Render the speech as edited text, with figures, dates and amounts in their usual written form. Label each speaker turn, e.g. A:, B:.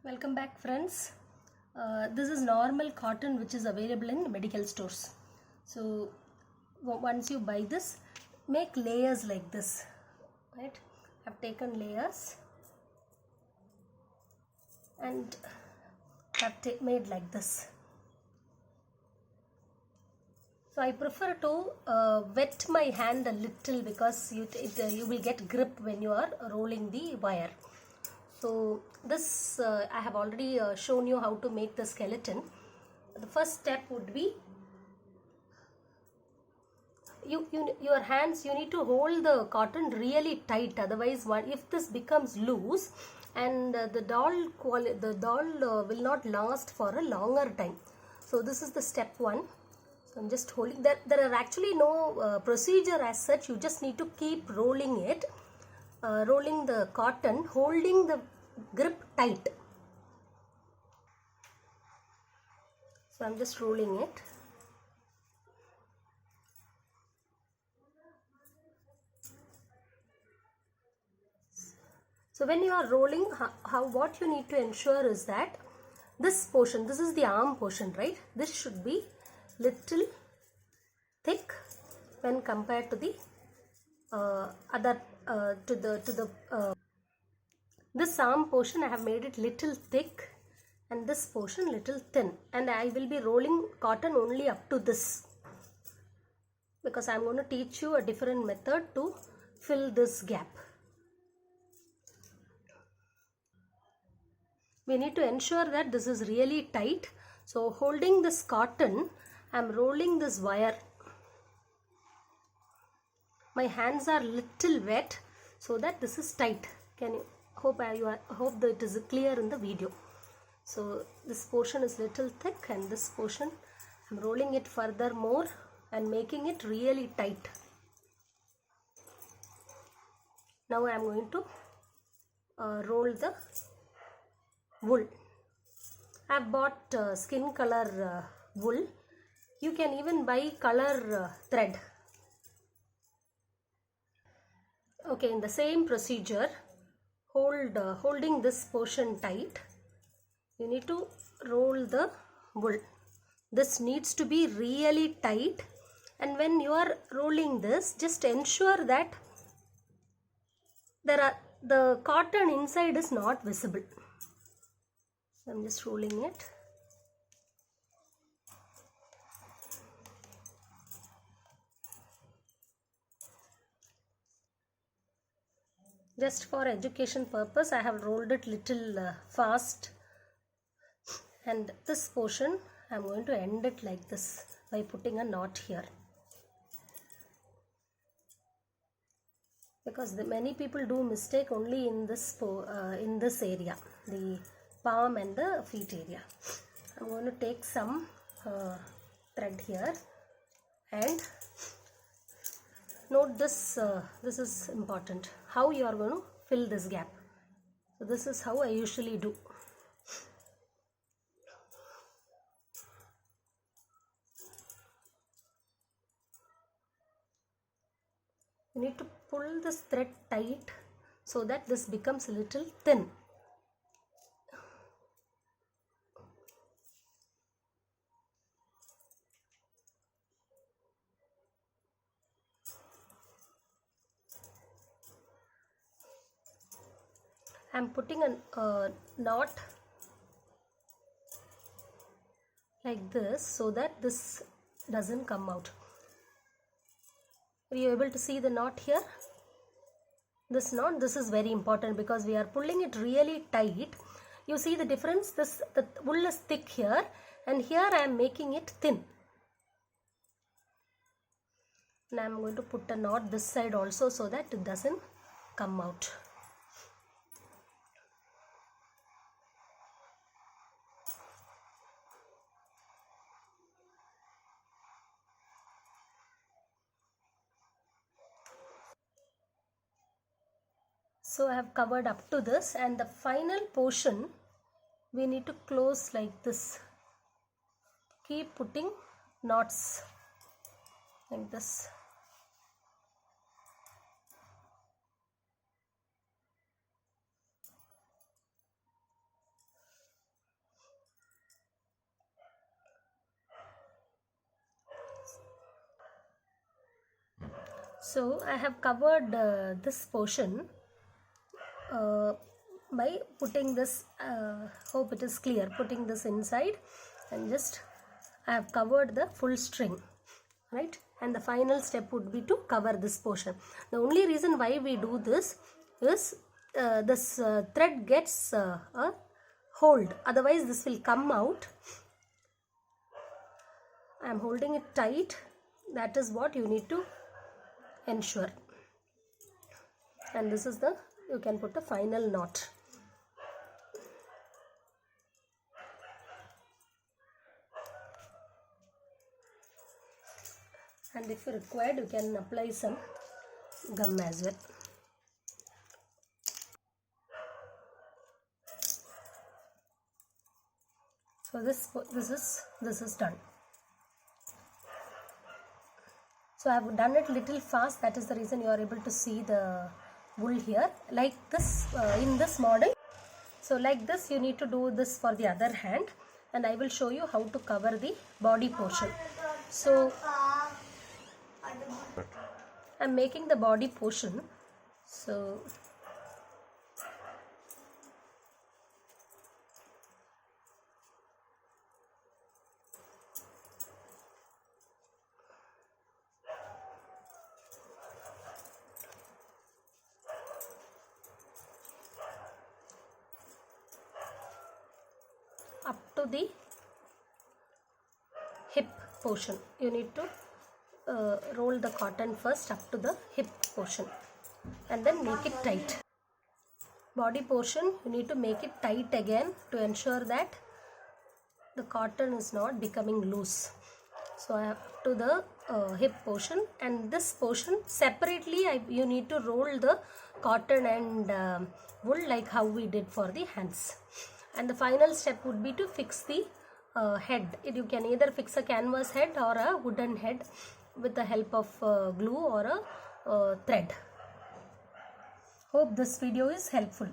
A: Welcome back, friends. This is normal cotton which is available in medical stores. So once you buy this, make layers like this, right? I've taken layers and have made like this. So I prefer to wet my hand a little because you will get grip when you are rolling the wire. So this I have already shown you how to make the skeleton. The first step would be your hands, you need to hold the cotton really tight, otherwise if this becomes loose and the doll will not last for a longer time. So this is the step one. So I'm just holding that. There are actually no procedure as such. You just need to keep rolling it, rolling the cotton, holding the grip tight. So I'm just rolling it. So when you are rolling, what you need to ensure is that this portion, this is the arm portion, right? This should be little thick when compared to the this arm portion. I have made it little thick and this portion little thin, and I will be rolling cotton only up to this because I am going to teach you a different method to fill this gap. We need to ensure that this is really tight. So holding this cotton, I am rolling this wire. My hands are little wet so that this is tight. Hope that it is clear in the video. So this portion is little thick and this portion I am rolling it further more and making it really tight. Now I am going to roll the wool. I have bought skin color wool. You can even buy color thread. Okay, in the same procedure, holding this portion tight, you need to roll the wool. This needs to be really tight, and when you are rolling this, just ensure that the cotton inside is not visible. So I'm just rolling it. Just for education purpose, I have rolled it little fast, and this portion I am going to end it like this by putting a knot here, because many people do mistake only in this area, the palm and the feet area. I'm going to take some thread here and note this. This is important, how you are going to fill this gap. So this is how I usually do. You need to pull this thread tight so that this becomes a little thin. I am putting a knot like this so that this doesn't come out. Are you able to see the knot here? This knot, this is very important because we are pulling it really tight. You see the difference? The wool is thick here, and here I am making it thin. And I am going to put a knot this side also so that it doesn't come out. So I have covered up to this, and the final portion we need to close like this. Keep putting knots like this. So I have covered this portion by putting this, hope it is clear, putting this inside, and just I have covered the full string, right? And the final step would be to cover this portion. The only reason why we do this is this thread gets a hold, otherwise this will come out. I am holding it tight, that is what you need to ensure. And this is the, you can put a final knot. And if required, you can apply some gum as well. So this is done. So I have done it little fast, that is the reason you are able to see the wool here like this in this model. So like this you need to do this for the other hand, and I will show you how to cover the body portion. So I am making the body portion. So up to the hip portion you need to roll the cotton first up to the hip portion and then make it tight. Body portion you need to make it tight again to ensure that the cotton is not becoming loose. So up to the hip portion, and this portion separately you need to roll the cotton and wool like how we did for the hands. And the final step would be to fix the head. You can either fix a canvas head or a wooden head with the help of glue or a thread. Hope this video is helpful.